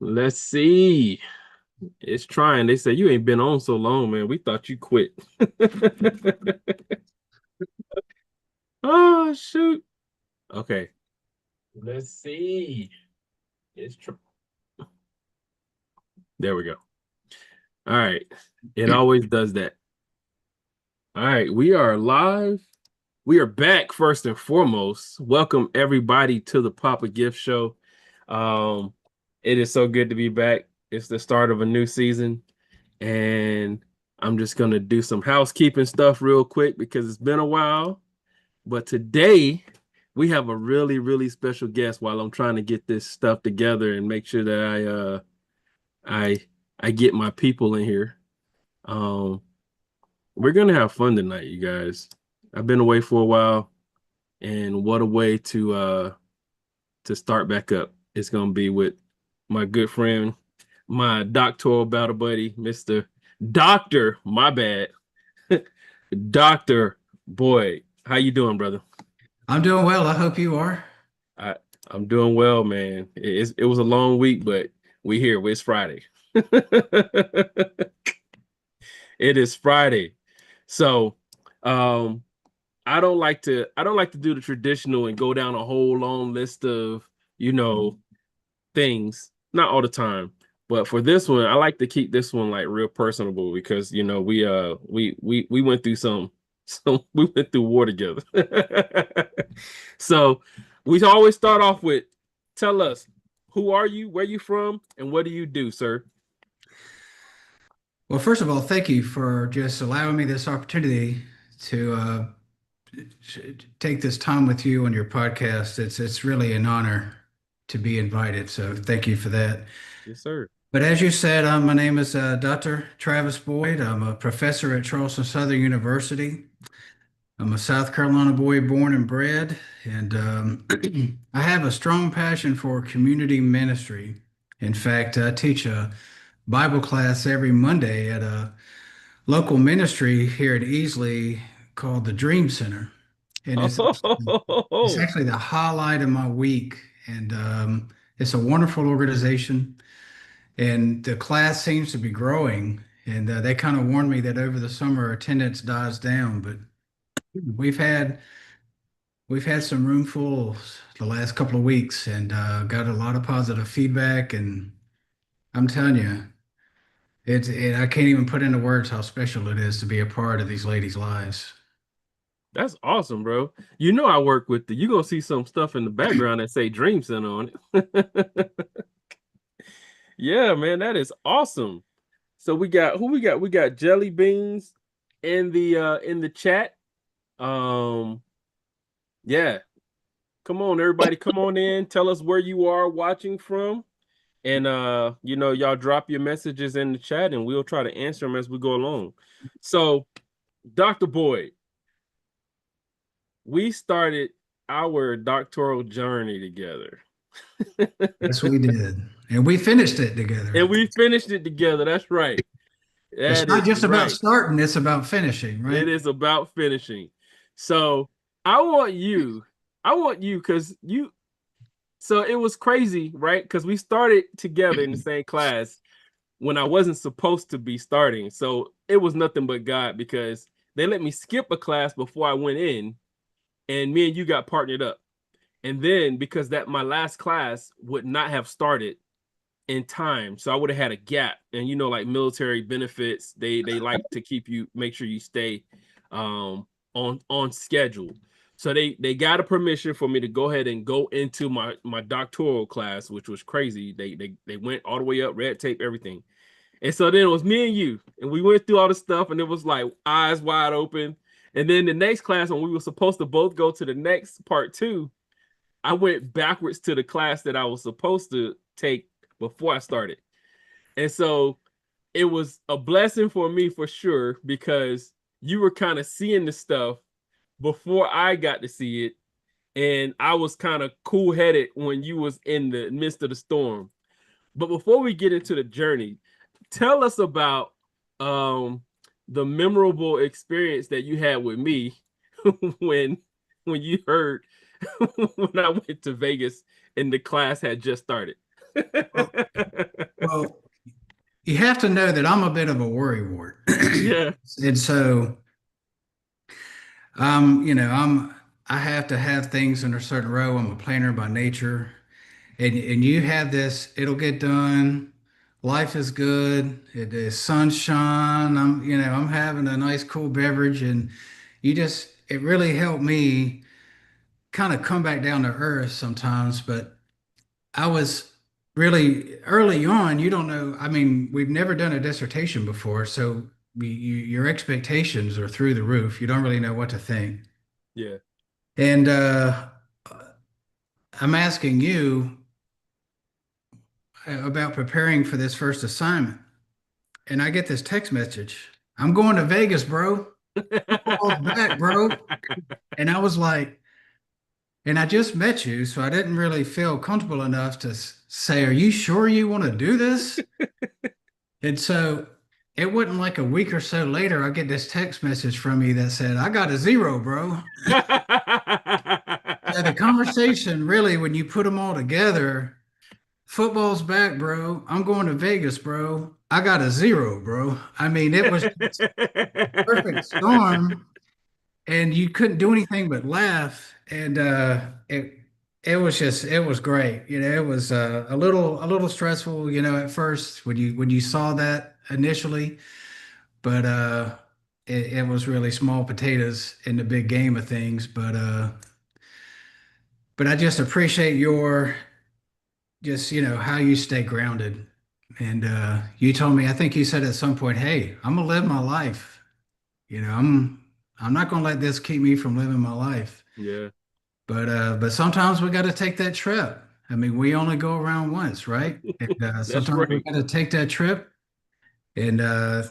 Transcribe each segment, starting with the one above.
Let's see. It's trying. They say you ain't been on so long, man. We thought you quit. Oh, shoot. Okay. Let's see. It's tr There we go. All right. It always does that. All right. We are live. We are back first and foremost. Welcome everybody to the PappaGiff Show. Um, it is so good to be back. It's the start of a new season, and I'm just gonna do some housekeeping stuff real quick because it's been a while. But today we have a really, really special guest while I'm trying to get this stuff together and make sure that I I get my people in here. Um, we're gonna have fun tonight, you guys. I've been away for a while, and what a way to start back up. It's gonna be with my good friend, my doctoral battle buddy, Mr. Doctor, my bad, Dr. Boyd. How you doing, brother? I'm doing well. I hope you are. I I'm doing well, man. It was a long week, but we here. It's Friday. It is Friday. So, um, I don't like to do the traditional and go down a whole long list of, you know, things. Not all the time. But for this one, I like to keep this one like real personable because we went through we went through war together. So we always start off with tell us who are you, where you from, and what do you do, sir? Well, first of all, thank you for just allowing me this opportunity to take this time with you on your podcast. It's really an honor to be invited. So thank you for that. Yes, sir. But as you said, my name is Dr. Travis Boyd. I'm a professor at Charleston Southern University. I'm a South Carolina boy born and bred, and I have a strong passion for community ministry. In fact, I teach a Bible class every Monday at a local ministry here at Easley called the Dream Center. And it's Oh, actually the highlight of my week. And it's a wonderful organization. And the class seems to be growing. And they kind of warned me that over the summer attendance dies down. But we've had we've had some roomfuls the last couple of weeks and got a lot of positive feedback. And I'm telling you, I can't even put into words how special it is to be a part of these ladies' lives. that's awesome, bro. You know I work with you gonna see some stuff in the background that say Dream Center on it. Yeah, man, that is awesome. So we got who we got? We got Jelly Beans in the chat. Um, yeah. Come on, everybody, come on in. Tell us where you are watching from. And y'all drop your messages in the chat and we'll try to answer them as we go along. So, Dr. Boyd, we started our doctoral journey together. That's what we did. And we finished it together. And we finished it together. That's right. It's That not is just about right. starting, it's about finishing, right? It is about finishing. So I want you, because so it was crazy, right? Because we started together in the same class when I wasn't supposed to be starting. So it was nothing but God because they let me skip a class before I went in, and me and you got partnered up. And then because that my last class would not have started in time, so I would have had a gap. And like military benefits, they like to keep you make sure you stay on schedule. So they got a permission for me to go ahead and go into my doctoral class, which was crazy. They went all the way up, red tape, everything. And so then it was me and you, and we went through all the stuff, and it was like eyes wide open. And then the next class, when we were supposed to both go to the next part two, I went backwards to the class that I was supposed to take before I started. And so it was a blessing for me for sure because you were kind of seeing the stuff before I got to see it. And I was kind of cool headed when you was in the midst of the storm. But before we get into the journey, tell us about um, the memorable experience that you had with me when when you heard when I went to Vegas and the class had just started. Well, you have to know that I'm a bit of a worrywart. Yeah. And so I have to have things in a certain row. I'm a planner by nature. And you have this, it'll get done. Life is good. It is sunshine. I'm having a nice cool beverage, and it really helped me kind of come back down to earth sometimes. But I was really early on, you don't know. I mean, we've never done a dissertation before, so your expectations are through the roof. You don't really know what to think. Yeah. And I'm asking you about preparing for this first assignment. And I get this text message. I'm going to Vegas, bro. Football's back, bro. And I was like, and I just met you, so I didn't really feel comfortable enough to say, are you sure you want to do this? And so it wasn't like a week or so later, I get this text message from you that said, I got a zero, bro. So the conversation really, when you put them all together, football's back, bro. I'm going to Vegas, bro. I got a zero, bro. I mean, it was perfect storm, and you couldn't do anything but laugh. And it was great. It was a little stressful, at first when you saw that initially, but it was really small potatoes in the big game of things. But I just appreciate your just how you stay grounded. And you told me, I think you said at some point, hey, I'm gonna live my life. I'm not gonna let this keep me from living my life. Yeah. But sometimes we got to take that trip. I mean, we only go around once, right? And That's sometimes we right. got to take that trip. And I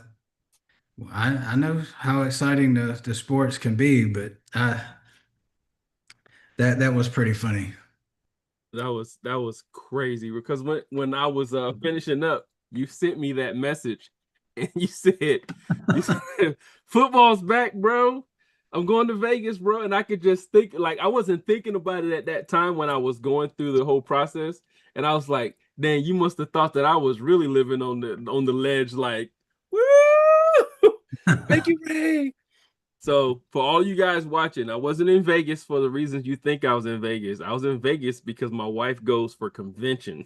know how exciting the sports can be, but that was pretty funny. That was crazy because when I was finishing up, you sent me that message and you said football's back, bro. I'm going to Vegas, bro. And I could just think like I wasn't thinking about it at that time when I was going through the whole process. And I was like, dang, you must have thought that I was really living on the ledge, like, woo! Thank you, Ray. So for all you guys watching, I wasn't in Vegas for the reasons you think I was in Vegas. I was in Vegas because my wife goes for convention.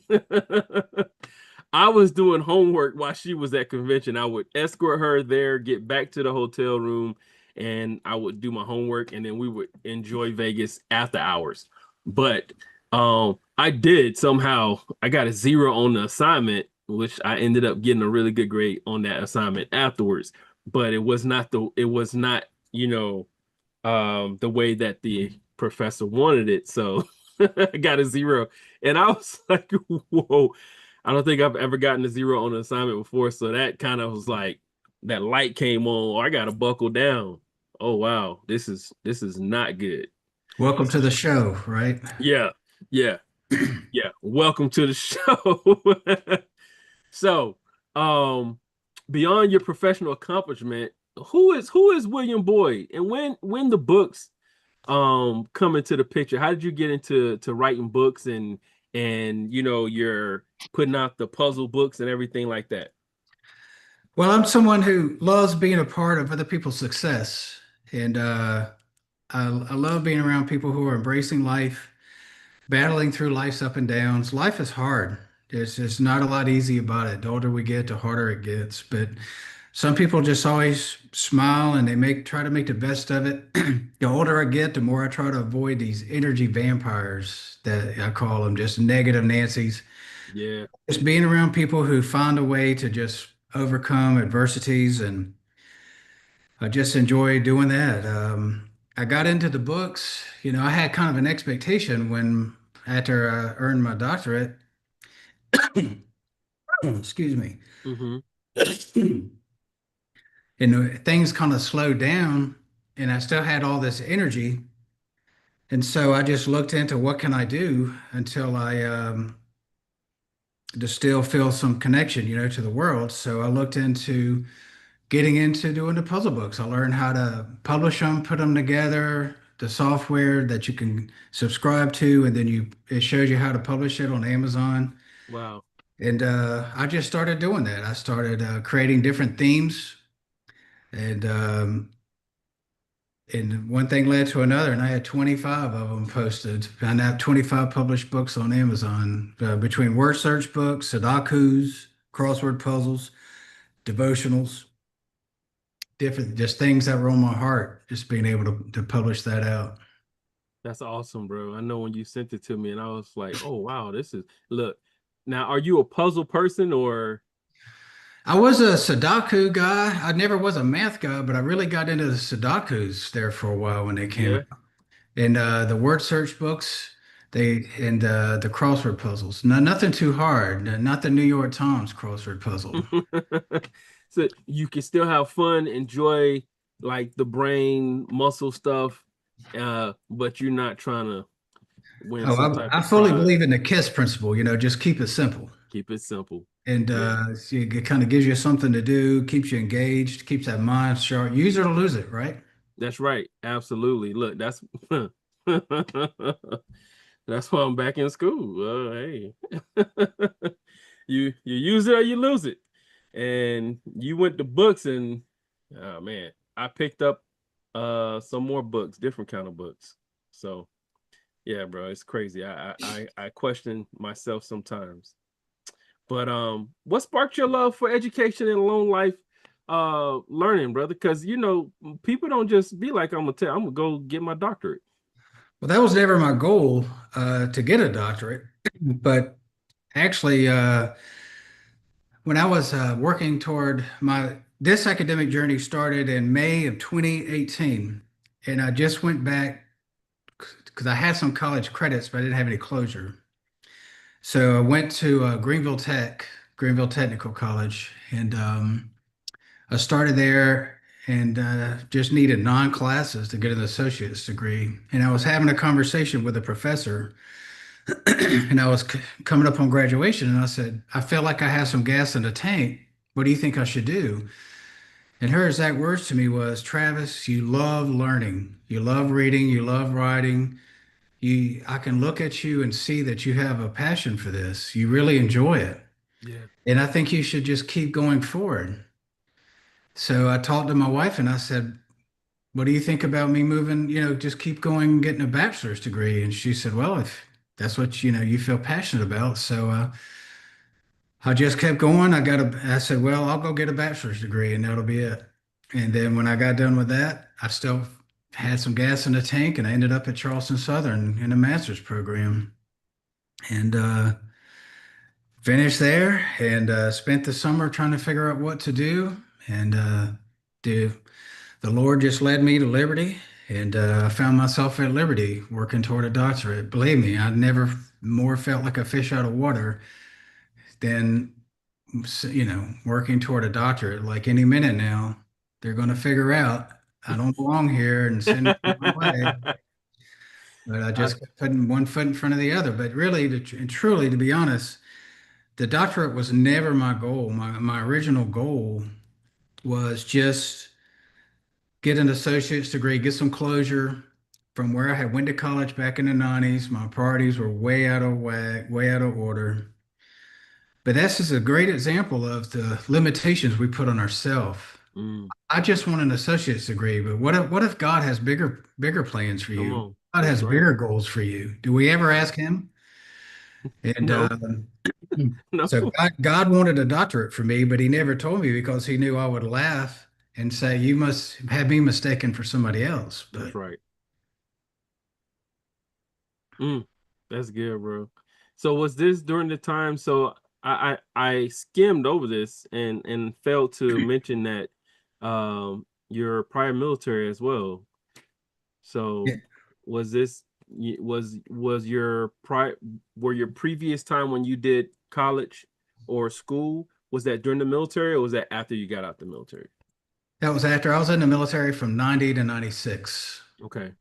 I was doing homework while she was at convention. I would escort her there, get back to the hotel room, and I would do my homework, and then we would enjoy Vegas after hours. But I did somehow I got a zero on the assignment, which I ended up getting a really good grade on that assignment afterwards. But it was not the way that the professor wanted it. So I got a zero. And I was like, whoa, I don't think I've ever gotten a zero on an assignment before. So that kind of was like that light came on, or I gotta buckle down. Oh wow, this is not good. Welcome to the show, right? Yeah, yeah, yeah. Welcome to the show. So, beyond your professional accomplishment, who is William Boyd, and when the books come into the picture? How did you get into writing books and you're putting out the puzzle books and everything like that? Well, I'm someone who loves being a part of other people's success, and I love being around people who are embracing life, battling through life's up and downs. Life is hard. There's just not a lot easy about it. The older we get, the harder it gets. But some people just always smile and they try to make the best of it. The older I get, the more I try to avoid these energy vampires that I call them, just negative Nancy's. Yeah. Just being around people who find a way to just overcome adversities, and I just enjoy doing that. I got into the books. I had kind of an expectation when after I earned my doctorate. Excuse me. Hmm. And things kind of slowed down, and I still had all this energy. And so I just looked into what can I do until I to still feel some connection, to the world. So I looked into getting into doing the puzzle books. I learned how to publish them, put them together, the software that you can subscribe to, and then it shows you how to publish it on Amazon. Wow. And I just started doing that. I started creating different themes, and one thing led to another, and I had 25 of them posted. I now have 25 published books on Amazon between word search books, Sudokus, crossword puzzles, devotionals, different just things that were on my heart. Just being able to publish that out. That's awesome, bro. I know when you sent it to me, and I was like, "Oh wow, this is look." Now, are you a puzzle person or I was a Sudoku guy. I never was a math guy, but I really got into the Sudokus there for a while when they came yeah? out. And the word search books, the crossword puzzles. No, nothing too hard. Not the New York Times crossword puzzle. So you can still have fun, enjoy like the brain muscle stuff, but you're not trying to win Oh, some type I of fully prize. believe in the KISS principle. Just keep it simple. Keep it simple. And Yeah, it kind of gives you something to do, keeps you engaged, keeps that mind sharp. Use it or lose it, right? that's right. Absolutely. Look, that's that's why I'm back in school. Hey, you use it or you lose it, and you went to books, and oh man, I picked up some more books, different kind of books. So yeah, bro, it's crazy. I question myself sometimes. But what sparked your love for education and lone life learning, brother? Because people don't just be like, I'm gonna go get my doctorate. Well, that was never my goal to get a doctorate, but actually, when I was working toward this academic journey started in May of 2018, and I just went back because I had some college credits, but I didn't have any closure. So I went to Greenville Technical College, and I started there and just needed 9 classes to get an associate's degree. And I was having a conversation with a professor, and I was coming up on graduation, and I said, I feel like I have some gas in the tank. What do you think I should do? And her exact words to me was, Travis, you love learning, you love reading, you love writing. I can look at you and see that you have a passion for this. You really enjoy it. Yeah. And I think you should just keep going forward. So I talked to my wife and I said, what do you think about me moving, just keep going and getting a bachelor's degree? And she said, well, if that's what, you feel passionate about. So I just kept going. I said, well, I'll go get a bachelor's degree and that'll be it. And then when I got done with that, I still had some gas in the tank and I ended up at Charleston Southern in a master's program and finished there and spent the summer trying to figure out what to do. And the, the Lord just led me to Liberty and I found myself at Liberty working toward a doctorate. Believe me, I never more felt like a fish out of water than working toward a doctorate. Like any minute now, they're going to figure out I don't belong here and send me on my way. But I I just kept putting one foot in front of the other. But really, and truly, to be honest, the doctorate was never my goal. My original goal was just get an associate's degree, get some closure from where I had went to college back in the 90s. My priorities were way out of whack, way out of order. But that's just a great example of the limitations we put on ourselves. mm, I just want an associate's degree, but what if God has bigger plans for come you? on. God That's has right. bigger goals for you. Do we ever ask him? And No, no. so God wanted a doctorate for me, but he never told me because he knew I would laugh and say, you must have me mistaken for somebody else. That's But right. Mm, that's good, bro. So was this during the time? So I skimmed over this and failed to mention that you're prior military as well. yeah, So was this was your pri were your previous time when you did college or school, was that during the military or was that after you got out the military? that was after I was in the military from 90 to 96. Okay.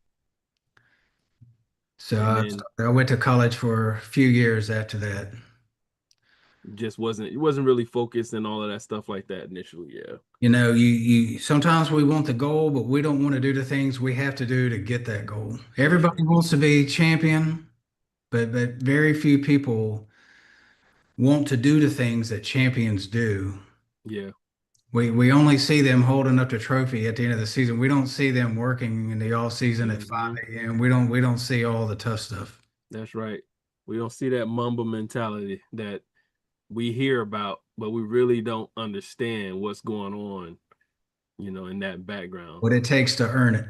So And then I went to college for a few years after that. just wasn't it wasn't really focused and all of that stuff like that initially. Yeah. You sometimes we want the goal, but we don't want to do the things we have to do to get that goal. That's Everybody right. wants to be champion, but very few people want to do the things that champions do. Yeah. We only see them holding up the trophy at the end of the season. We don't see them working in the off season at Hmm. 5 a.m. We don't see all the tough stuff. That's right. We don't see that mamba mentality that we hear about, but we really don't understand what's going on, in that background. What it takes to earn it.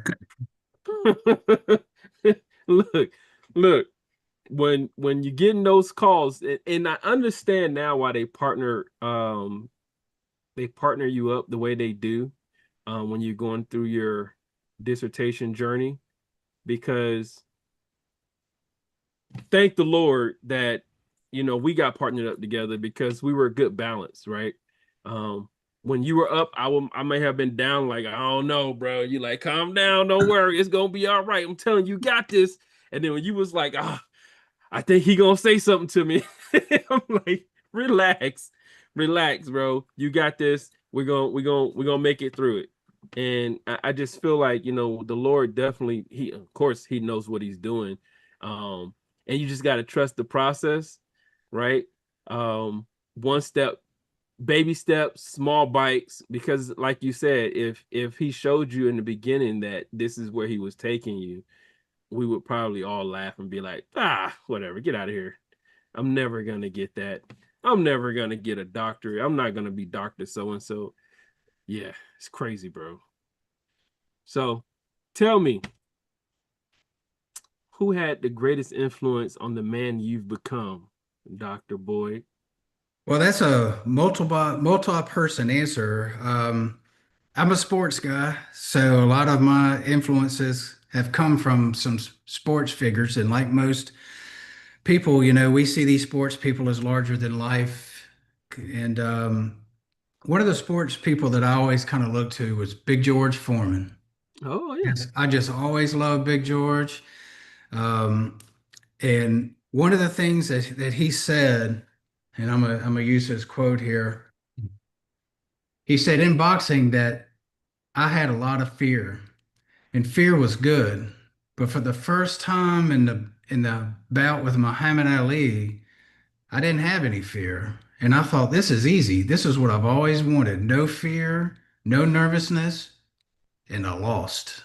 Look, look, when you getting those calls, and I understand now why they partner you up the way they do, when you're going through your dissertation journey, because thank the Lord that we got partnered up together because we were a good balance, right? When you were up, I may have been down, like, I don't know, bro. You like, calm down, don't worry, it's gonna be all right. I'm telling you, got this. And then when you was like, I think he gonna say something to me. I'm like, relax, relax, bro. You got this. We're gonna make it through it. And I just feel like, the Lord definitely, he of course he knows what he's doing. Um, and you just gotta trust the process, right? One step, baby steps, small bites, because like you said, if he showed you in the beginning that this is where he was taking you, we would probably all laugh and be like, whatever, get out of here. I'm never gonna get that. I'm never gonna get a doctorate. I'm not gonna be Doctor So and so. Yeah, it's crazy, bro. So tell me, who had the greatest influence on the man you've become, Dr. Boyd? Well, that's a multi-person answer. I'm a sports guy, so a lot of my influences have come from some sports figures. And like most people, we see these sports people as larger than life. And one of the sports people that I always kind of looked to was Big George Foreman. Oh yeah. Yes, I just always loved Big George. Um, and one of the things that he said, and I'm gonna use his quote here. He said in boxing that I had a lot of fear, and fear was good. But for the first time in the bout with Muhammad Ali, I didn't have any fear. And I thought, this is easy. This is what I've always wanted. No fear, no nervousness, and I lost.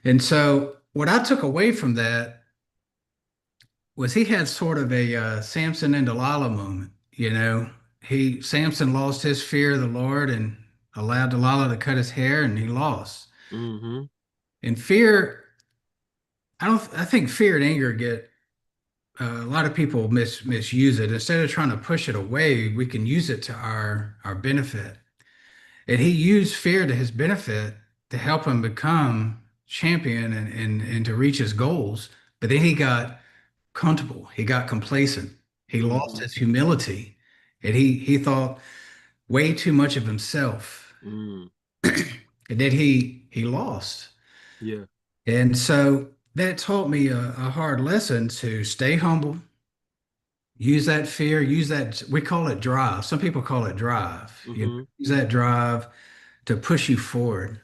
And so what I took away from that was he had sort of a Samson and Delilah moment. Samson lost his fear of the Lord and allowed Delilah to cut his hair, and he lost. Hmm. And fear, I think fear and anger get a lot of people misuse it. Instead of trying to push it away, we can use it to our benefit. And he used fear to his benefit to help him become champion and to reach his goals. But then he got comfortable. He got complacent. He lost Hmm. his humility, and he thought way too much of himself, Mm. and then he lost. Yeah. And so that taught me a hard lesson to stay humble, use that fear, use that, we call it drive. Some people call it drive. Hmm. Use that drive to push you forward.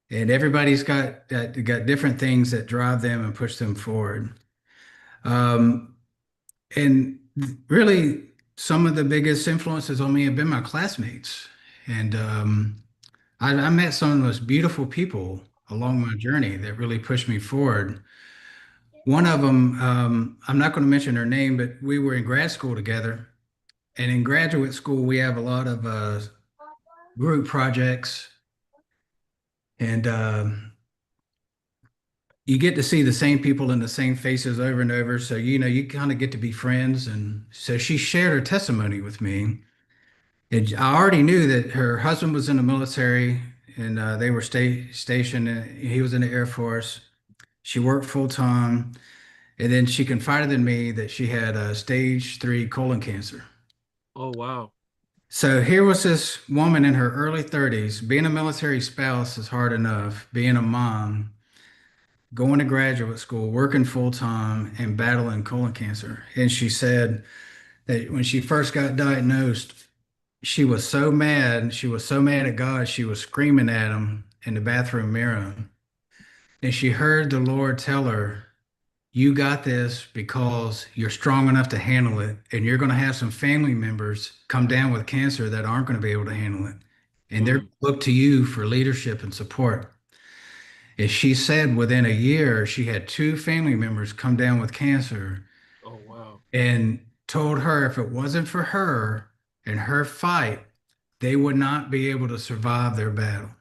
And everybody's got different things that drive them and push them forward. Um, and really, some of the biggest influences on me have been my classmates. And I met some of the most beautiful people along my journey that really pushed me forward. One of them, I'm not going to mention her name, but we were in grad school together. And in graduate school, we have a lot of group projects, and you get to see the same people and the same faces over and over. So, you kind of get to be friends. And so she shared her testimony with me. And I already knew that her husband was in the military, and they were stationed. He was in the Air Force. She worked full time. And then she confided in me that she had stage 3 colon cancer. Oh wow. So here was this woman in her early 30s. Being a military spouse is hard enough. Being a mom, going to graduate school, working full time, and battling colon cancer. And she said that when she first got diagnosed, she was so mad. She was so mad at God, she was screaming at him in the bathroom mirror. And she heard the Lord tell her, you got this because you're strong enough to handle it, and you're going to have some family members come down with cancer that aren't going to be able to handle it, and they're Mm. going to look to you for leadership and support. As she said, within a year, she had two family members come down with cancer Oh wow. and told her if it wasn't for her and her fight, they would not be able to survive their battle.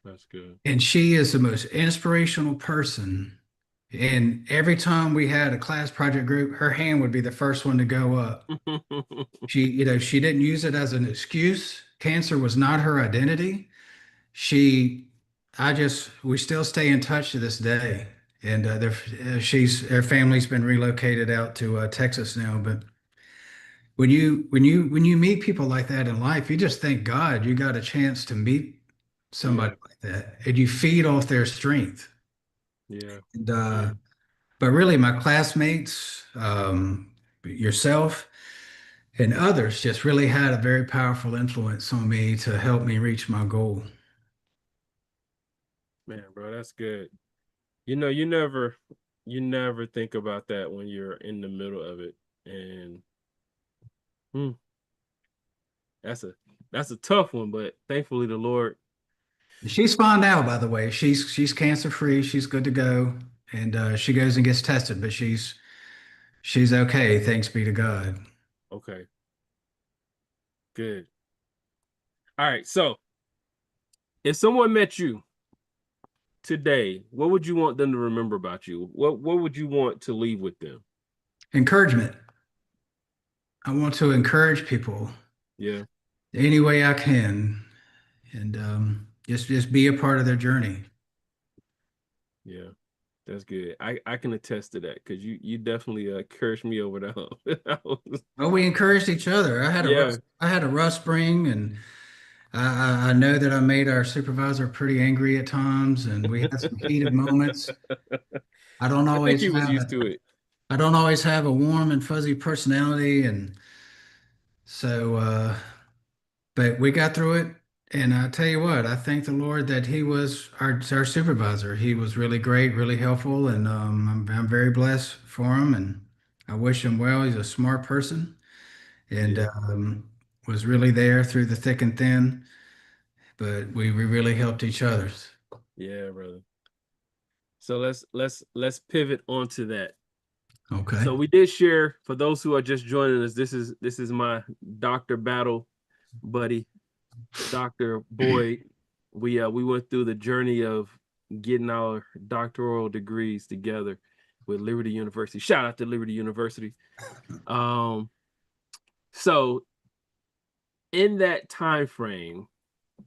That's good. And she is the most inspirational person. And every time we had a class project group, her hand would be the first one to go up. She didn't use it as an excuse. Cancer was not her identity. She, we still stay in touch to this day. And her family's been relocated out to Texas now. But when you meet people like that in life, you just thank God you got a chance to meet Yeah, somebody like that, and you feed off their strength. yeah, And yeah, but really, my classmates, yourself, and others just really had a very powerful influence on me to help me reach my goal. man, bro, that's good. You never think about that when you're in the middle of it. And hmm, that's a that's a tough one, but thankfully the Lord, She's fine now, by the way. She's cancer free. She's good to go, and she goes and gets tested, but she's okay. Thanks be to God. okay, good. All right, so if someone met you today, what would you want them to remember about you? What would you want to leave with them? Encouragement. I want to encourage people Yeah, any way I can, and just be a part of their journey. yeah, that's good. I can attest to that because you definitely encouraged me over the hump. Well, we encouraged each other. Yeah. I had a rough spring, and I know that I made our supervisor pretty angry at times, and we had some heated moments. I don't I think always he was have used a to it. I don't always have a warm and fuzzy personality, and so but we got through it. And I tell you what, I thank the Lord that he was our supervisor. He was really great, really helpful, and I'm very blessed for him, and I wish him well. He's a smart person, and Yeah, was really there through the thick and thin. But we really helped each other. yeah, brother. So let's pivot onto that. Okay. So we did share for those who are just joining us. This is my Dr. Battle buddy, Dr. Boyd. We went through the journey of getting our doctoral degrees together with Liberty University. Shout out to Liberty University. Um, so in that time frame,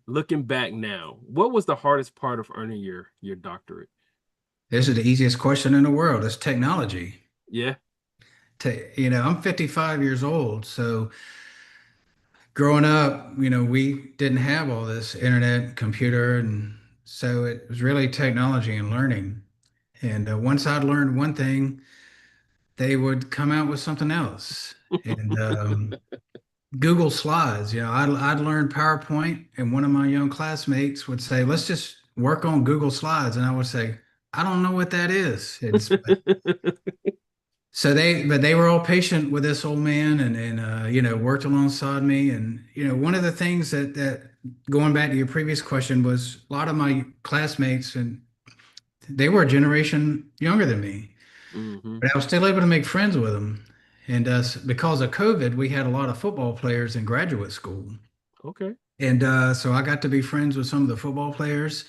looking back now, what was the hardest part of earning your doctorate? This is the easiest question in the world. It's technology. Yeah. I'm 55 years old, so growing up, we didn't have all this internet, computer, and so it was really technology and learning. And once I'd learned one thing, they would come out with something else. And Google Slides, I'd learned PowerPoint, and one of my young classmates would say, "Let's just work on Google Slides," and I would say, "I don't know what that is." But they were all patient with this old man, and worked alongside me. And one of the things that going back to your previous question was a lot of my classmates, and they were a generation younger than me, Hmm. but I was still able to make friends with them. And because of COVID, we had a lot of football players in graduate school, Okay. and so I got to be friends with some of the football players,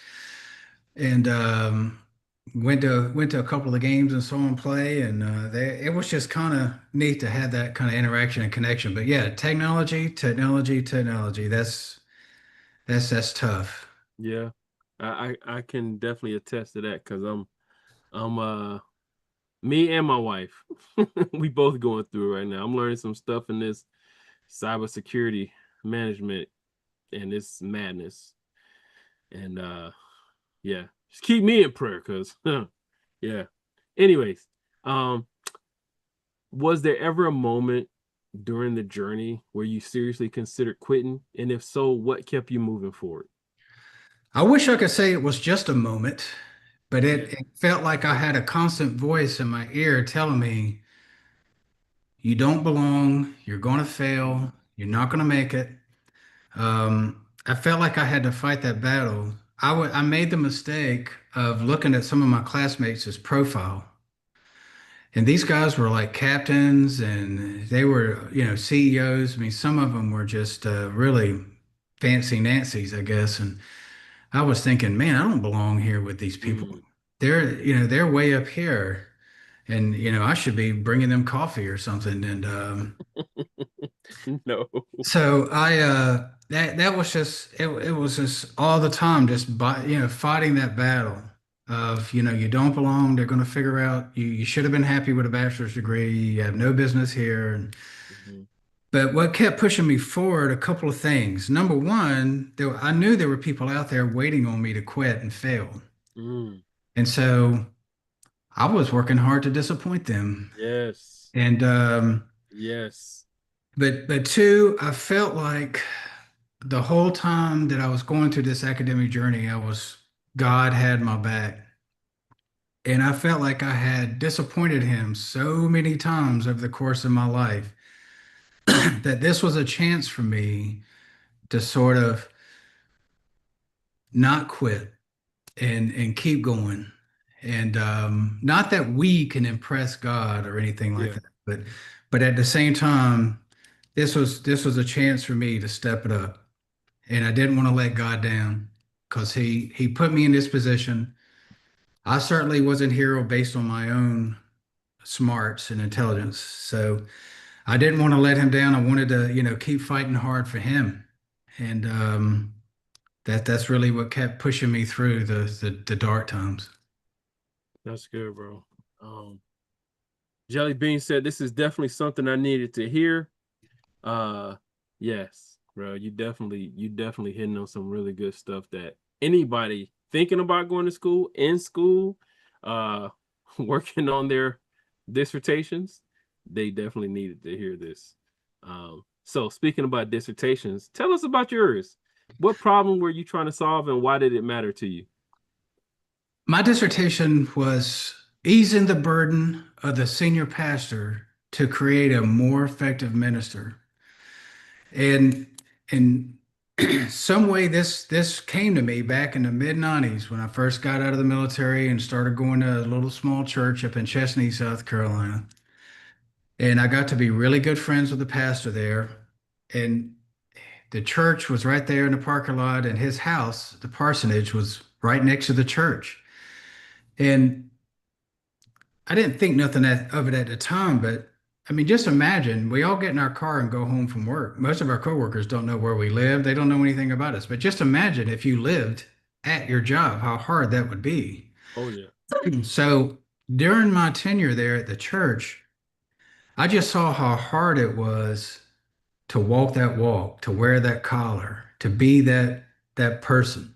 and went to a couple of the games and saw them play, and it was just kind of neat to have that kind of interaction and connection. But yeah, technology. That's tough. Yeah. I can definitely attest to that because I'm me and my wife, we both going through it right now. I'm learning some stuff in this cybersecurity management and this madness. And yeah, just keep me in prayer because yeah. Anyways, um, was there ever a moment during the journey where you seriously considered quitting? And if so, what kept you moving forward? I wish I could say it was just a moment, but Yeah. it felt like I had a constant voice in my ear telling me, you don't belong, you're going to Mm, fail, you're not going to make it. I felt like I had to fight that battle. I made the mistake of looking at some of my classmates' profile. And these guys were like captains and they were, CEOs. I mean, some of them were just really fancy Nancy's, I guess. And I was thinking, man, I don't belong here with these people. mm. They're way up here. And, I should be bringing them coffee or something. And No. so that was just, it was just all the time, just fighting that battle of, you don't belong. They're going to figure out you should have been happy with a bachelor's degree. You have no business here. Mhm. But what kept pushing me forward, a couple of things. Number one, I knew there were people out there waiting on me to quit and fail. Mm. And so I was working hard to disappoint them. Yes. And Yes. but two, I felt like the whole time that I was going through this academic journey, God had my back. And I felt like I had disappointed him so many times over the course of my life that this was a chance for me to sort of not quit and keep going. And not that we can impress God or anything like Yeah. that, but at the same time, this was a chance for me to step it up. And I didn't want to let God down because he put me in this position. I certainly wasn't hero based on my own smarts and intelligence. So I didn't want to let him down. I wanted to, keep fighting hard for him. And that's really what kept pushing me through the dark times. That's good, bro. Um, Jelly Bean said this is definitely something I needed to hear. Uh, yes, bro. You definitely hitting on some really good stuff that anybody thinking about going to school, in school, uh, working on their dissertations, they definitely needed to hear this. So speaking about dissertations, tell us about yours. What problem were you trying to solve and why did it matter to you? My dissertation was easing the burden of the senior pastor to create a more effective minister. And in some way, this came to me back in the mid 90s when I first got out of the military and started going to a little small church up in Chesnee, South Carolina. And I got to be really good friends with the pastor there. And the church was right there in the parking lot, and his house, the parsonage, was right next to the church. And I didn't think nothing of it at the time, but I mean, just imagine we all get in our car and go home from work. Most of our coworkers don't know where we live. They don't know anything about us. But just imagine if you lived at your job, how hard that would be. Oh yeah. So during my tenure there at the church, I just saw how hard it was to walk that walk, to wear that collar, to be that person.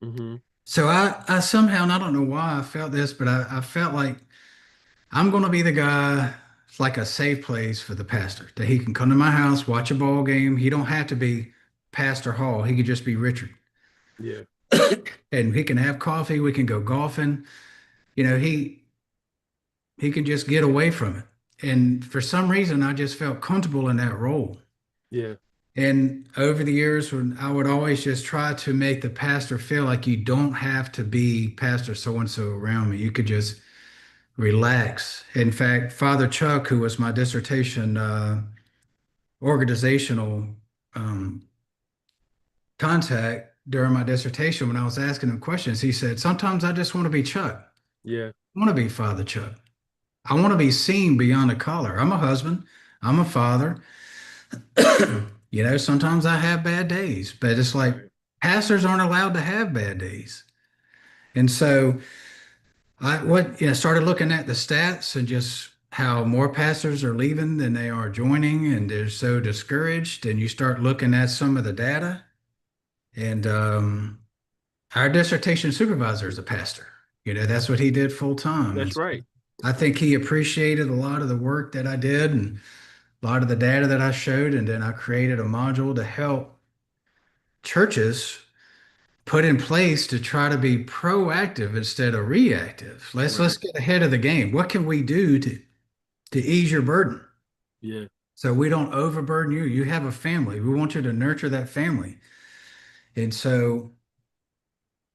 Mm-hmm. So I somehow, and I don't know why I felt this, but I felt like I'm going to be the guy, it's like a safe place for the pastor, that he can come to my house, watch a ball game. He don't have to be Pastor Hall. He could just be Richard. Yeah. And he can have coffee. We can go golfing. You know, he can just get away from it. And for some reason, I just felt comfortable in that role. Yeah. And over the years, when I would always just try to make the pastor feel like you don't have to be Pastor so and so around me. You could just relax. In fact, Father Chuck, who was my dissertation organizational um, contact during my dissertation, when I was asking him questions, he said, sometimes I just want to be Chuck. Yeah. I want to be Father Chuck. I want to be seen beyond a collar. I'm a husband. I'm a father. Sometimes I have bad days, but it's like Right. pastors aren't allowed to have bad days. And so started looking at the stats and just how more pastors are leaving than they are joining, and they're so discouraged. And you start looking at some of the data, and our dissertation supervisor is a pastor. That's what he did full time. And That's so right. I think he appreciated a lot of the work that I did and a lot of the data that I showed. And then I created a module to help churches put in place to try to be proactive instead of reactive. Let's Right. get ahead of the game. What can we do to ease your burden Yeah. so we don't overburden you? You have a family. We want you to nurture that family. And so,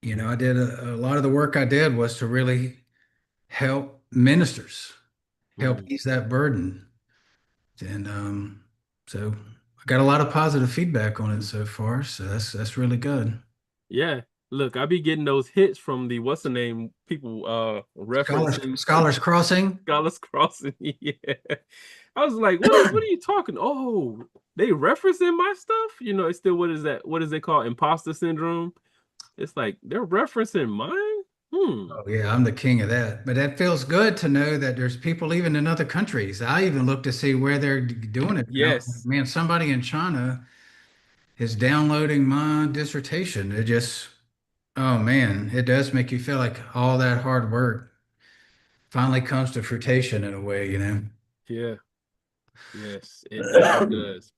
I did a lot of the work I did was to really help ministers, help Mm. ease that burden. And so I got a lot of positive feedback on it so far. So that's really good. Yeah. Look, I be getting those hits from the what's the name people referencing Scholars Crossing. Scholars Crossing. Yeah. I was like, what are you talking? Oh, they referencing my stuff? It's still what is that? What is they call imposter syndrome? It's like they're referencing mine? Hmm. Oh yeah, I'm the king of that. But that feels good to know that there's people even in other countries. I even look to see where they're doing it. And I'm like, Yes. man, somebody in China is downloading my dissertation. It just, oh man, it does make you feel like all that hard work finally comes to fruition in a way. Yeah. Yes. It definitely does.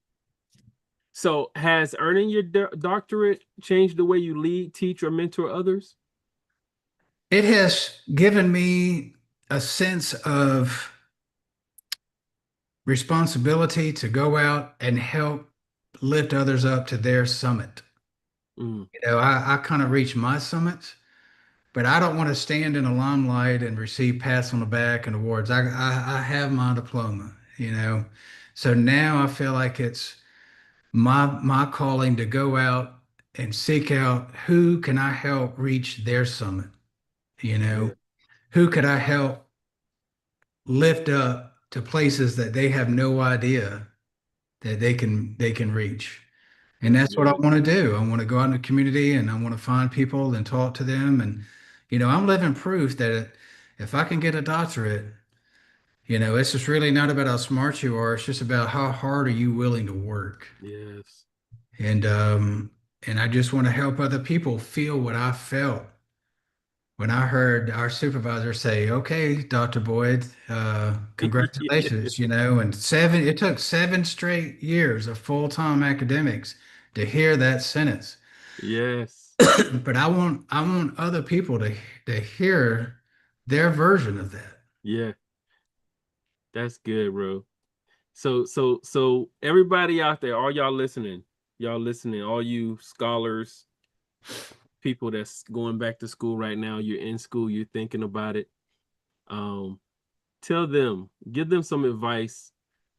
So, has earning your doctorate changed the way you lead, teach, or mentor others? It has given me a sense of responsibility to go out and help lift others up to their summit. Mm. I kind of reached my summit, but I don't want to stand in the limelight and receive pats on the back and awards. I have my diploma. So now I feel like it's my calling to go out and seek out who can I help reach their summit, you know? Yeah. Who could I help lift up to places that they have no idea that they can reach. And That's that's what I good. want to do. I want to go out in the community and I want to find people and talk to them. And, I'm living proof that if I can get a doctorate, it's just really not about how smart you are. It's just about how hard are you willing to work. Yes. And I just want to help other people feel what I felt when I heard our supervisor say, "Okay, Dr. Boyd, Yeah. congratulations," and it took 7 straight years of full-time academics to hear that sentence. Yes. But I want other people to hear their version of that. Yeah. That's good, bro. So everybody out there, all y'all listening, all you scholars, people that's going back to school right now, you're in school, you're thinking about it. Um, Tell them, give them some advice.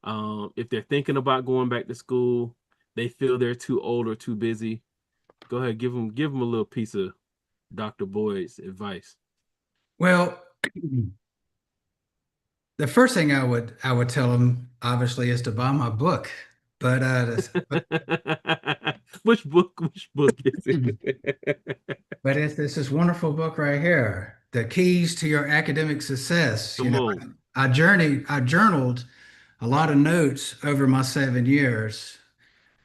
If they're thinking about going back to school, they feel they're too old or too busy. Go ahead, give them a little piece of Dr. Boyd's advice. Well, the first thing I would tell them, obviously, is to buy my book. But Which book is it? But it's this wonderful book right here, The Keys to Your Academic Success. Come on. I journaled a lot of notes over my 7 years,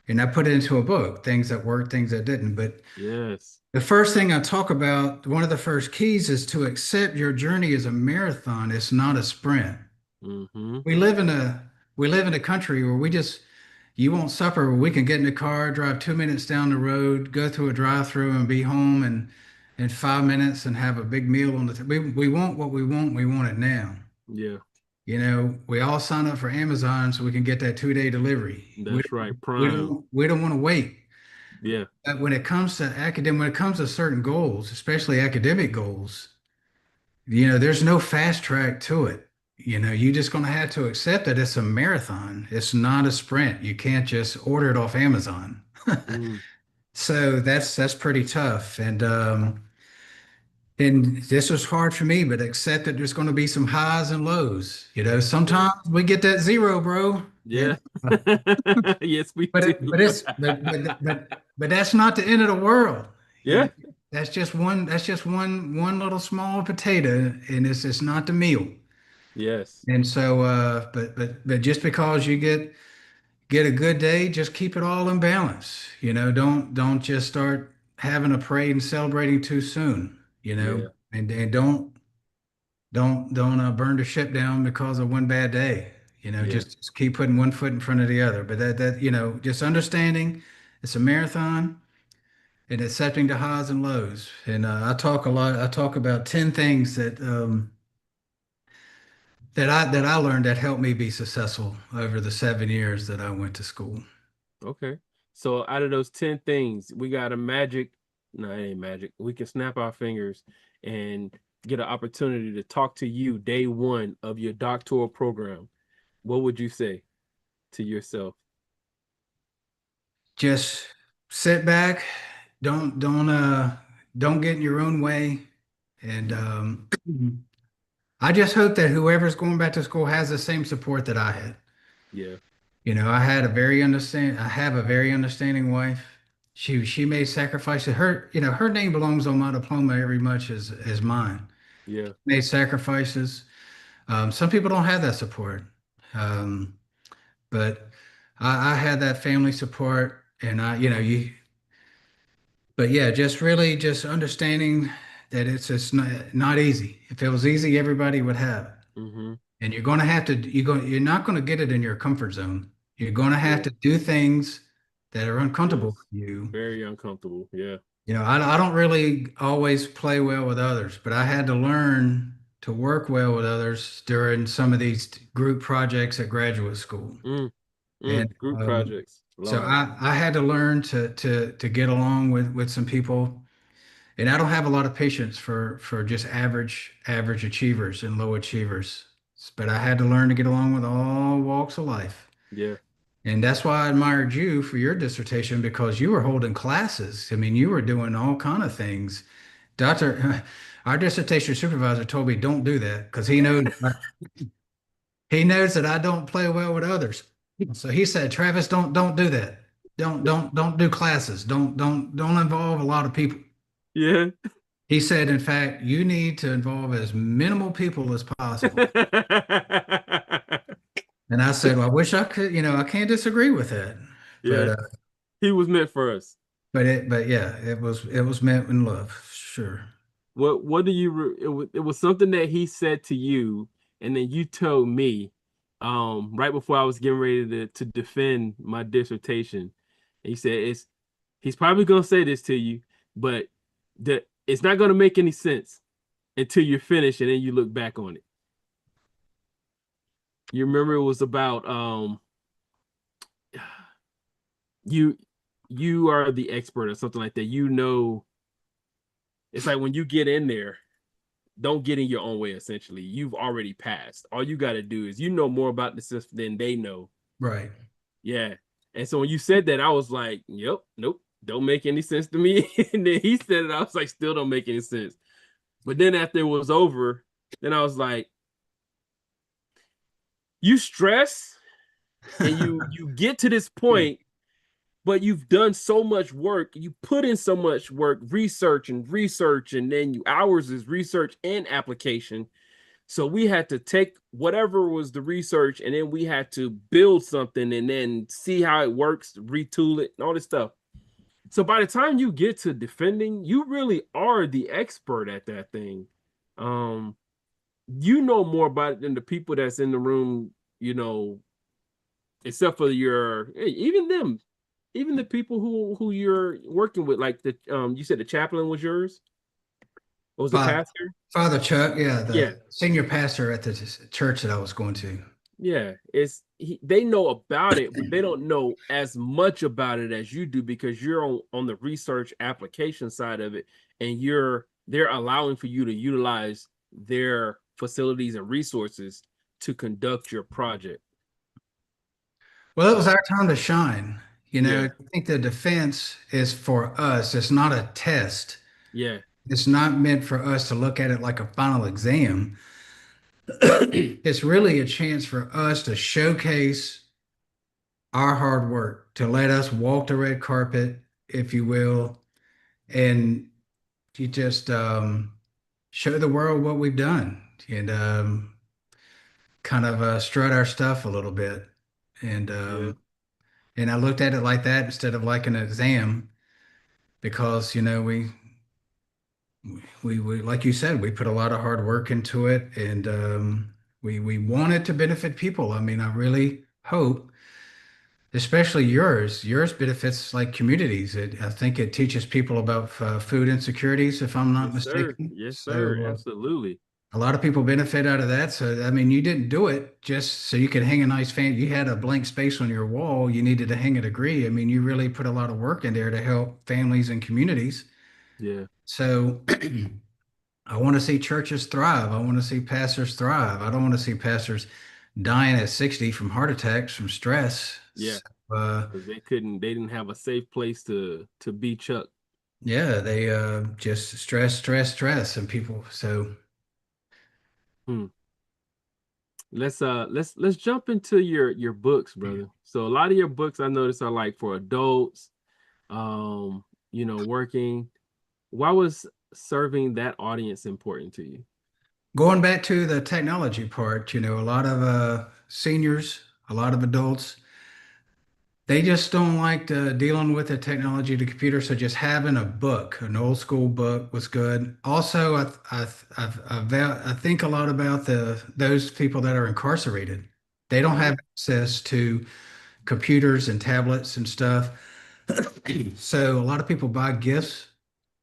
and I put it into a book, things that worked, things that didn't. But Yes. the first thing I talk about, one of the first keys is to accept your journey as a marathon. It's not a sprint. Mm-hmm. We live in a country where you want supper, we can get in the car, drive 2 minutes down the road, go through a drive-through and be home in 5 minutes and have a big meal on we want what we want, we want it now. Yeah, We all sign up for Amazon so we can get that 2-day delivery. We that's right. we Prime. don't we don't want to wait. Yeah. But when it comes to certain goals, especially academic goals, there's no fast track to it. You're just going to have to accept that it's a marathon. It's not a sprint. You can't just order it off Amazon. Mm, So that's pretty tough. And this was hard for me, but accept that there's going to be some highs and lows. yeah. Sometimes we get that zero, bro. And Yeah. Yes, we but do. it, but it's but that's not the end of the world. You know, Yeah. that's just one little small potato, and it's not the meal. Yes. And so, but just because you get a good day, just keep it all in balance. Don't just start having a parade and celebrating too soon. Yeah. And don't burn the ship down because of one bad day. Yeah. Just keep putting one foot in front of the other. But just understanding it's a marathon. and accepting the highs and lows. And I talk a lot. I talk about 10 things that I learned that helped me be successful over the 7 years that I went to school. Okay. So out of those 10 things, we got a magic. No, it ain't magic. We can snap our fingers and get an opportunity to talk to you day one of your doctoral program. What would you say to yourself? Just sit back, don't get in your own way, and I just hope that whoever's going back to school has the same support that I had. Yeah, I have a very understanding wife. She made sacrifices. Her name belongs on my diploma every much as mine. yeah. Made sacrifices. Some people don't have that support. Um, but I had that family support, and but yeah, just really just understanding that it's just not easy. If it was easy, everybody would have it. Mm-hmm. And you're not going to get it in your comfort zone. You're going to have Yeah. to do things that are uncomfortable Yes. for you. Very uncomfortable. Yeah. I don't really always play well with others, but I had to learn to work well with others during some of these group projects at graduate school. Mm, And group projects. so Lord. I had to learn to get along with some people. And I don't have a lot of patience for just average achievers and low achievers. But I had to learn to get along with all walks of life. Yeah. And that's why I admired you for your dissertation because you were holding classes. I mean, you were doing all kind of things. Doctor, our dissertation supervisor told me don't do that because he knows that I don't play well with others. So he said, Travis, don't do that. Don't do classes. Don't involve a lot of people. Yeah. He said, in fact, you need to involve as minimal people as possible. And I said, well, I wish I could, I can't disagree with that. But Yeah. He was meant for us. but yeah, it was meant in love, sure. What do you it was something that he said to you, and then you told me right before I was getting ready to defend my dissertation. And he said he's probably gonna say this to you, but it's not gonna make any sense until you're finished and then you look back on it. You remember it was about you you are the expert or something like that. It's like when you get in there, don't get in your own way, essentially. You've already passed. All you got to do is you know more about the system than they know. Right. Yeah. And so when you said that, I was like, yep, nope, don't make any sense to me. And then he said it, I was like, still don't make any sense. But then after it was over, then I was like, you stress and you get to this point, but you've done so much work. You put in so much work, research, and then you hours is research and application. So we had to take whatever was the research and then we had to build something and then see how it works, retool it, and all this stuff. So by the time you get to defending, you really are the expert at that thing. Um, you know more about it than the people that's in the room, you know, except for even them, even the people who you're working with, like the you said the chaplain was yours? Or was the Father, pastor? Father Chuck, yeah, Yeah. the senior pastor at the church that I was going to. Yeah, they know about it, but they don't know as much about it as you do because you're on the research application side of it, and they're allowing for you to utilize their facilities and resources to conduct your project. Well, it was our time to shine. Yeah, I think the defense is for us. It's not a test. yeah, It's not meant for us to look at it like a final exam. It's really a chance for us to showcase our hard work, to let us walk the red carpet, if you will, and you just show the world what we've done and kind of strut our stuff a little bit. And yeah, and I looked at it like that instead of like an exam because we like you said, we put a lot of hard work into it, and we want it to benefit people. I mean, I really hope especially yours. Yours benefits like communities. I think it teaches people about food insecurities, if I'm not Yes, sir. mistaken. Yes, sir. So Absolutely. a lot of people benefit out of that. So I mean, you didn't do it just so you could hang a nice fan. You had a blank space on your wall. You needed to hang a degree. I mean, you really put a lot of work in there to help families and communities. Yeah. So I want to see churches thrive. I want to see pastors thrive. I don't want to see pastors dying at 60 from heart attacks from stress. Yeah. So, uh, Because they didn't have a safe place to be Chuck. yeah, they just stress, and people. So Hmm. Let's jump into your books, brother. So a lot of your books I notice are like for adults, working. Why was serving that audience important to you? going back to the technology part, a lot of seniors, a lot of adults, they just don't like dealing with the technology, the computer. So just having a book, an old school book, was good. Also, I think a lot about those people that are incarcerated. They don't Right. have access to computers and tablets and stuff. So a lot of people buy gifts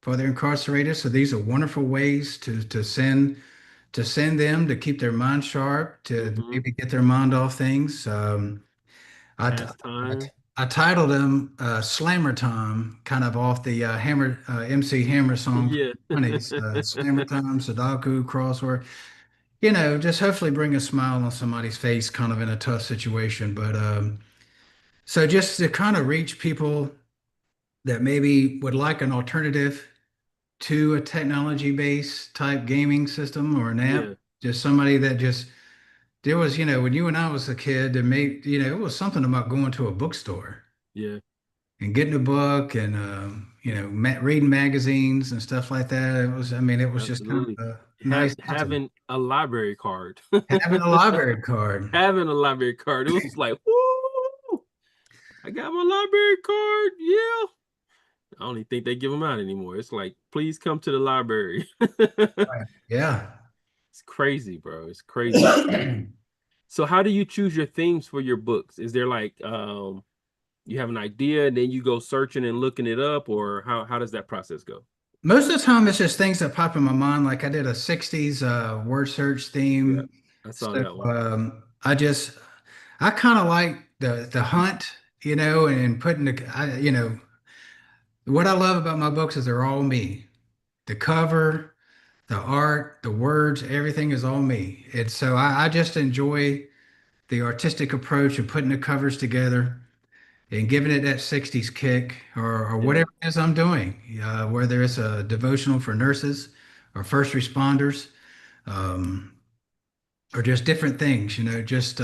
for their incarcerated. So these are wonderful ways to send them to keep their mind sharp, to Mm-hmm. maybe get their mind off things. I, t- I, Pastime. I titled them Slammer Time, kind of off the MC Hammer song from Yeah. the 20s. Slammer Time, Sudoku, crossword, just hopefully bring a smile on somebody's face, kind of in a tough situation. But so just to kind of reach people that maybe would like an alternative to a technology-based type gaming system or an app, Yeah. just somebody that just there was, when you and I was a kid, there made, it was something about going to a bookstore Yeah. and getting a book and reading magazines and stuff like that. It was, I mean, it was just kind Absolutely. of a nice outlet. Having a library card. Having a library card. Having a library card. It was like, woo! I got my library card. Yeah. I don't even think they give them out anymore. It's like, please come to the library. Right. Yeah. It's crazy, bro. It's crazy. So how do you choose your themes for your books? Is there like you have an idea and then you go searching and looking it up, or how does that process go? Most of the time, it's just things that pop in my mind. Like I did a 60s word search Yeah, theme. I saw So that one. I kind of like the hunt, and putting what I love about my books is they're all me. The cover, the art, the words, everything is all me. And so I just enjoy the artistic approach of putting the covers together and giving it that 60s kick or Yeah, whatever it is I'm doing, whether it's a devotional for nurses or first responders, um, or just different things, just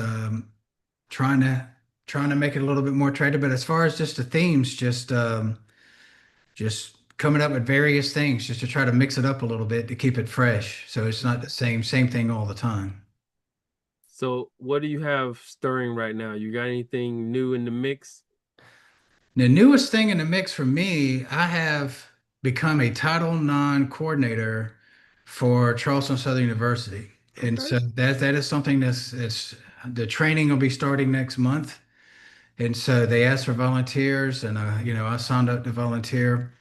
trying to trying to make it a little bit more traded. But as far as just the themes, just coming up with various things just to try to mix it up a little bit to keep it fresh. So it's not the same thing all the time. so what do you have stirring right now? You got anything new in the mix? The newest thing in the mix for me, I have become a Title IX coordinator for Charleston Southern University. And Okay. so that is something that's the training will be starting next month. And so they asked for volunteers and I signed up to volunteer.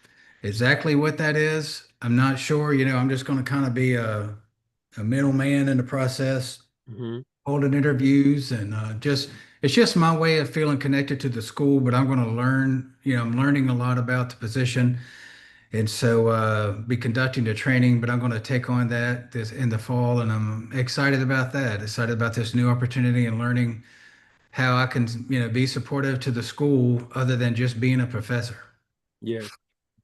Exactly what that is, I'm not sure. I'm just going to kind of be a middleman in the process, Hmm. holding interviews and just it's just my way of feeling connected to the school. But I'm going to learn. I'm learning a lot about the position, and so be conducting the training. But I'm going to take on that this in the fall, and I'm excited about that. Excited about this new opportunity and learning how I can be supportive to the school other than just being a professor. Yeah.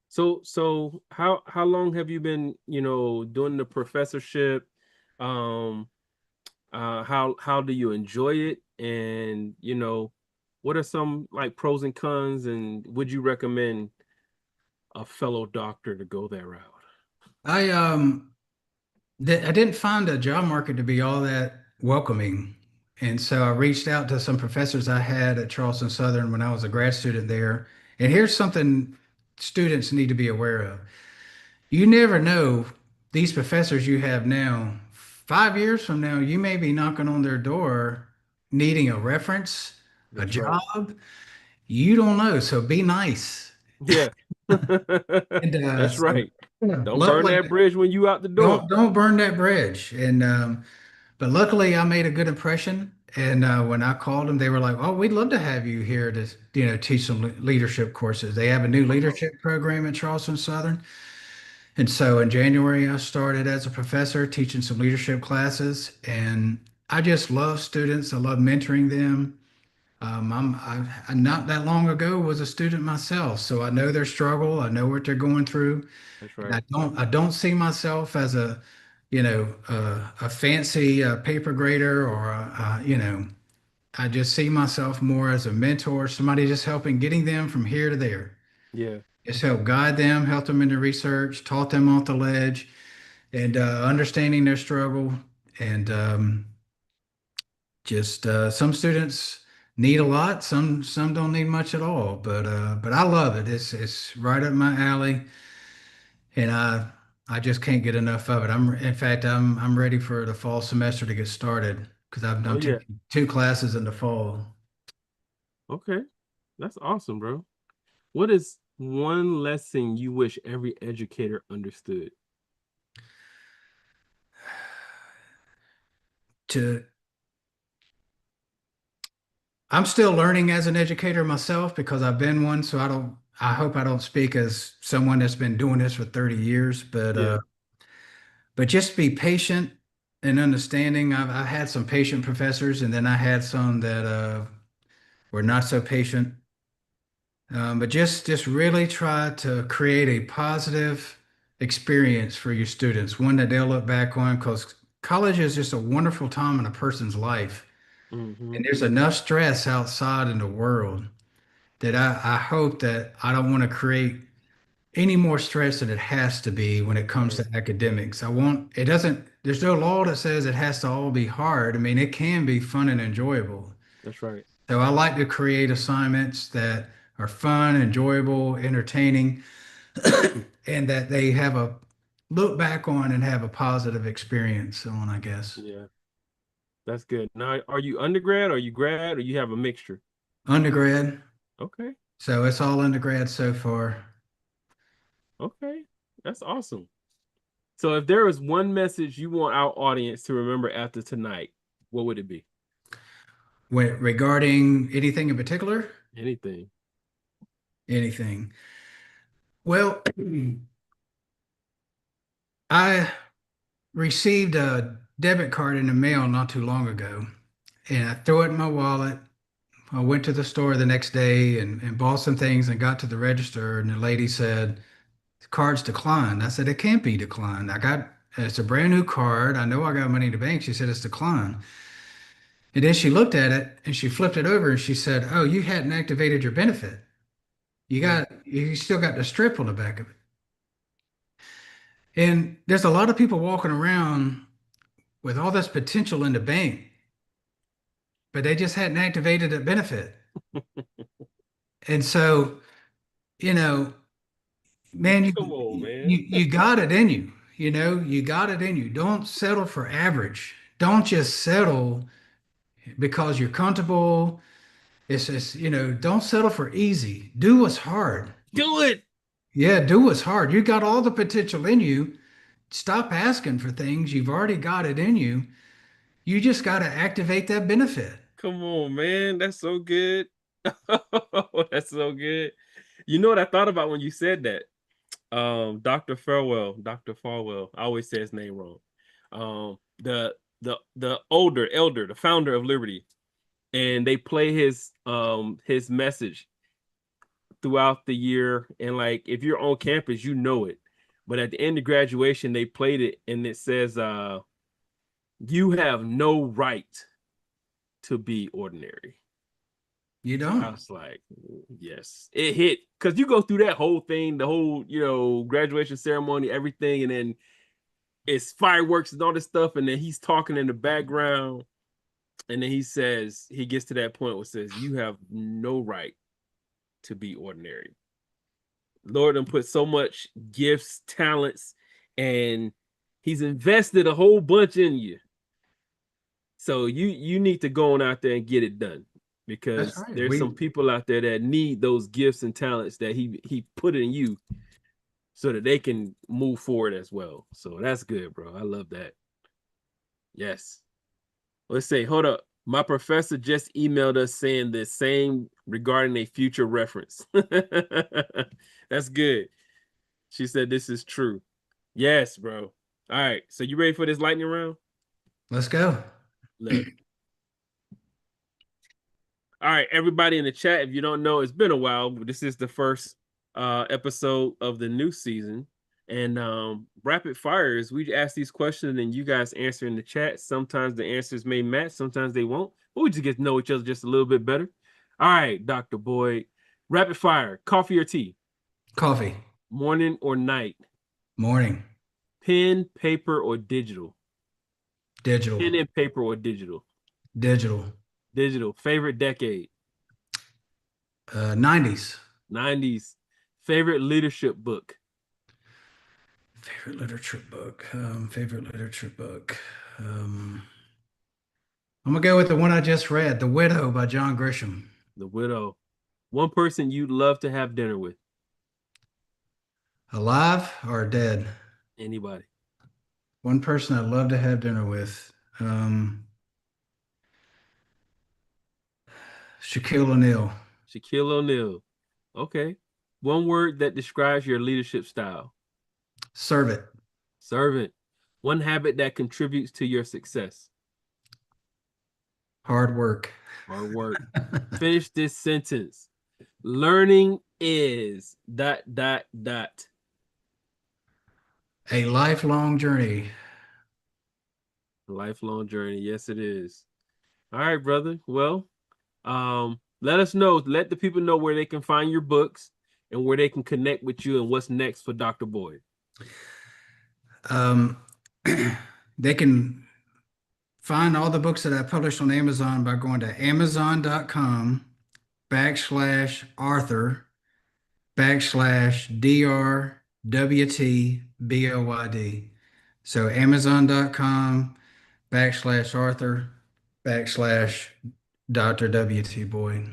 So how long have you been, doing the professorship? Um, how do you enjoy it? And what are some like pros and cons? And would you recommend a fellow doctor to go that route? I I didn't find the job market to be all that welcoming. And so I reached out to some professors I had at Charleston Southern when I was a grad student there. And here's something students need to be aware of. You never know these professors you have now, 5 years from now, you may be knocking on their door needing a reference A That's right. job, you don't know. So be nice. Yeah. And That's so right. Don't burn luckily, that bridge when you out the door. don't burn that bridge. And but luckily, I made a good impression. And when I called them, they were like, "Oh, we'd love to have you here to, teach some leadership courses." They have a new Wow. leadership program at Charleston Southern. And so in January, I started as a professor teaching some leadership classes. And I just love students. I love mentoring them. I not that long ago was a student myself, so I know their struggle. I know what they're going through. That's And right. I don't see myself as a fancy paper grader or I just see myself more as a mentor, somebody just helping getting them from here to there. Yeah. Just help guide them, help them into research, taught them off the ledge, and understanding their struggle. And just some students need a lot, some don't need much at all. But I love it. It's right up my alley, and I just can't get enough of it. In fact, I'm ready for the fall semester to get started because Oh I'm yeah. taking two classes in the fall. Okay. That's awesome, bro. What is one lesson you wish every educator understood? To I'm still learning as an educator myself because I've been one, so I hope I don't speak as someone that's been doing this for 30 years, Yeah. but just be patient and understanding. I've had some patient professors, and then I had some that were not so patient. But just really try to create a positive experience for your students, one that they'll look back on because college is just a wonderful time in a person's life. Hmm. And there's enough stress outside in the world that I hope that I don't want to create any more stress than it has to be when it comes Right. to academics. It doesn't, there's no law that says it has to all be hard. I mean, it can be fun and enjoyable. That's right. So I like to create assignments that are fun, enjoyable, entertaining, and that they have a look back on and have a positive experience on, I guess. Yeah. That's good. Now, are you undergrad or you grad or you have a mixture? Undergrad. Okay. So it's all undergrad so far. Okay. That's awesome. So if there is one message you want our audience to remember after tonight, what would it be? Regarding anything in particular, Anything. anything. Well, I received a debit card in the mail not too long ago, and I threw it in my wallet. I went to the store the next day and bought some things and got to the register, and the lady said, "The card's declined." I said, "It can't be declined. It's a brand new card. I know I got money in the bank." She said, "It's declined." And then she looked at it and she flipped it over and she said, "Oh, you hadn't activated your benefit. Mm. You still got the strip on the back of it." And there's a lot of people walking around with all this potential in the bank, but they just hadn't activated a benefit. And so, you know, man, Come on, man. you got it in you. You got it in you. Don't settle for average. Don't just settle because you're comfortable. Don't settle for easy. Do what's hard. Do it. Yeah, do what's hard. You got all the potential in you. Stop asking for things. You've already got it in you. You just got to activate that benefit. Come on, man. That's so good. That's so good. You know what I thought about when you said that? Dr. Farwell. I always say his name wrong. The older elder, the founder of Liberty, and they play his message throughout the year. And like if you're on campus, you know it. But at the end of graduation, they played it and it says, you have no right to be ordinary. You I don't. was like, yes, it hit because you go through that whole thing, the whole, graduation ceremony, everything, and then it's fireworks and all this stuff, and then he's talking in the background, and then he gets to that point where it says, you have no right to be ordinary. Lord done put so much gifts, talents, and he's invested a whole bunch in you. So you need to go on out there and get it done. That's because right. there's some people out there that need those gifts and talents that he put in you so that they can move forward as well. So that's good, bro. I love that. Yes. Let's say, hold up. My professor just emailed us saying the same regarding a future reference. That's good. She said this is true. Yes, bro. All right. So you ready for this lightning round? Let's go. Look. All right, everybody in the chat, if you don't know, it's been a while, but this is the first episode of the new season. And rapid fires, we ask these questions and you guys answer in the chat. Sometimes the answers may match, sometimes they won't, but we just get to know each other just a little bit better. All right, Dr. Boyd, rapid fire, coffee or tea? Coffee. Morning or night? Morning. Pen, paper, or digital? Digital. Pen and paper or digital? Digital. Digital. Favorite decade? 90s. 90s. Favorite leadership book? Favorite literature book. Favorite literature book. I'm gonna go with the one I just read, The Widow by John Grisham. The Widow. One person you'd love to have dinner with? Alive or dead? Anybody? One person I'd love to have dinner with. Shaquille O'Neal. Shaquille O'Neal. Okay. One word that describes your leadership style? Serve it. Servant. One habit that contributes to your success? Hard work. Hard work. Finish this sentence. Learning is ... A lifelong journey. Lifelong journey. Yes, it is. All right, brother. Well, let us know. Let the people know where they can find your books and where they can connect with you and what's next for Dr. Boyd. Um, they can find all the books that I published on Amazon by going to amazon.com/author/DRWTBOYD. So amazon.com/author/Dr. W.T. Boyd.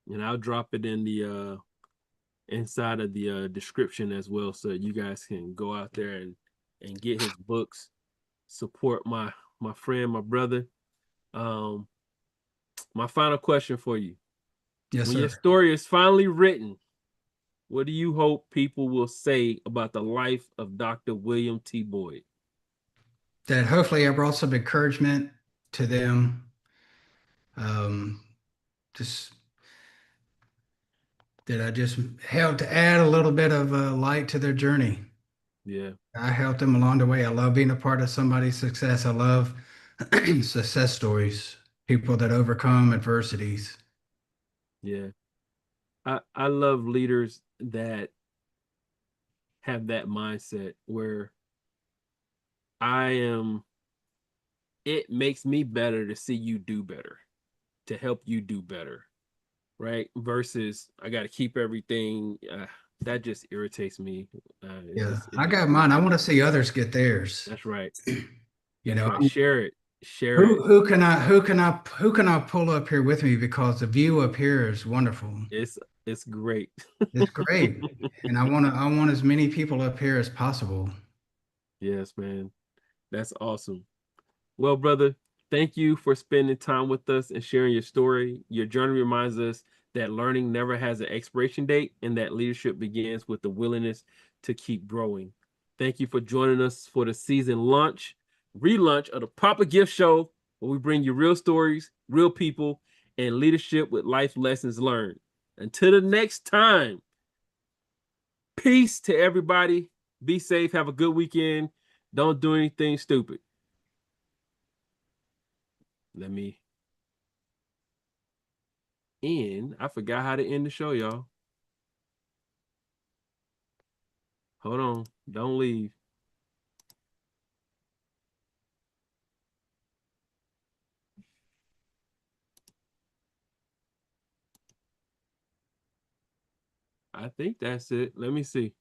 And I'll drop it in the inside of the description as well, so you guys can go out there and get his books. Support my friend, my brother. My final question for you: Yes, when your sir. story is finally written, what do you hope people will say about the life of Dr. William T. Boyd? That hopefully I brought some encouragement to them. Um, just that I just helped to add a little bit of light to their journey. Yeah, I helped them along the way. I love being a part of somebody's success. I love success stories, people that overcome adversities. yeah. I love leaders that have that mindset where I am, it makes me better to see you do better, to help you do better, right? Versus I got to keep everything. That just irritates me. Yeah, It I just got mine. I want to irritates me. see others get theirs. That's right. You That's know, right. Share it. Share it. who can I pull up here with me because the view up here is wonderful. It's great. It's great, and I want as many people up here as possible. Yes, man. That's awesome. Well, brother, thank you for spending time with us and sharing your story. Your journey reminds us that learning never has an expiration date and that leadership begins with the willingness to keep growing. Thank you for joining us for the season relaunch of the PappaGiff Show, where we bring you real stories, real people, and leadership with life lessons learned. Until the next time, peace to everybody. Be safe. Have a good weekend. Don't do anything stupid. Let me end. I forgot how to end the show, y'all. Hold on. Don't leave. I think that's it. Let me see.